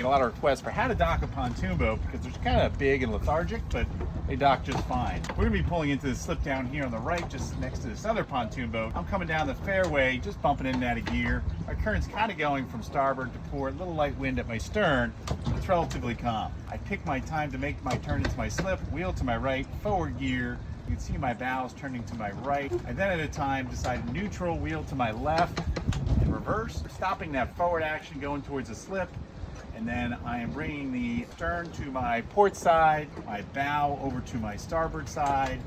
a lot of requests for how to dock a pontoon boat because they're kind of big and lethargic, but they dock just fine. We're gonna be pulling into this slip down here on the right, just next to this other pontoon boat. I'm coming down the fairway, just bumping in and out of gear. My current's kind of going from starboard to port, a little light wind at my stern. It's relatively calm. I pick my time to make my turn into my slip, wheel to my right, forward gear. You can see my bows turning to my right. I then at a time decide neutral, wheel to my left, and reverse, stopping that forward action going towards the slip. And then I am bringing the stern to my port side, my bow over to my starboard side.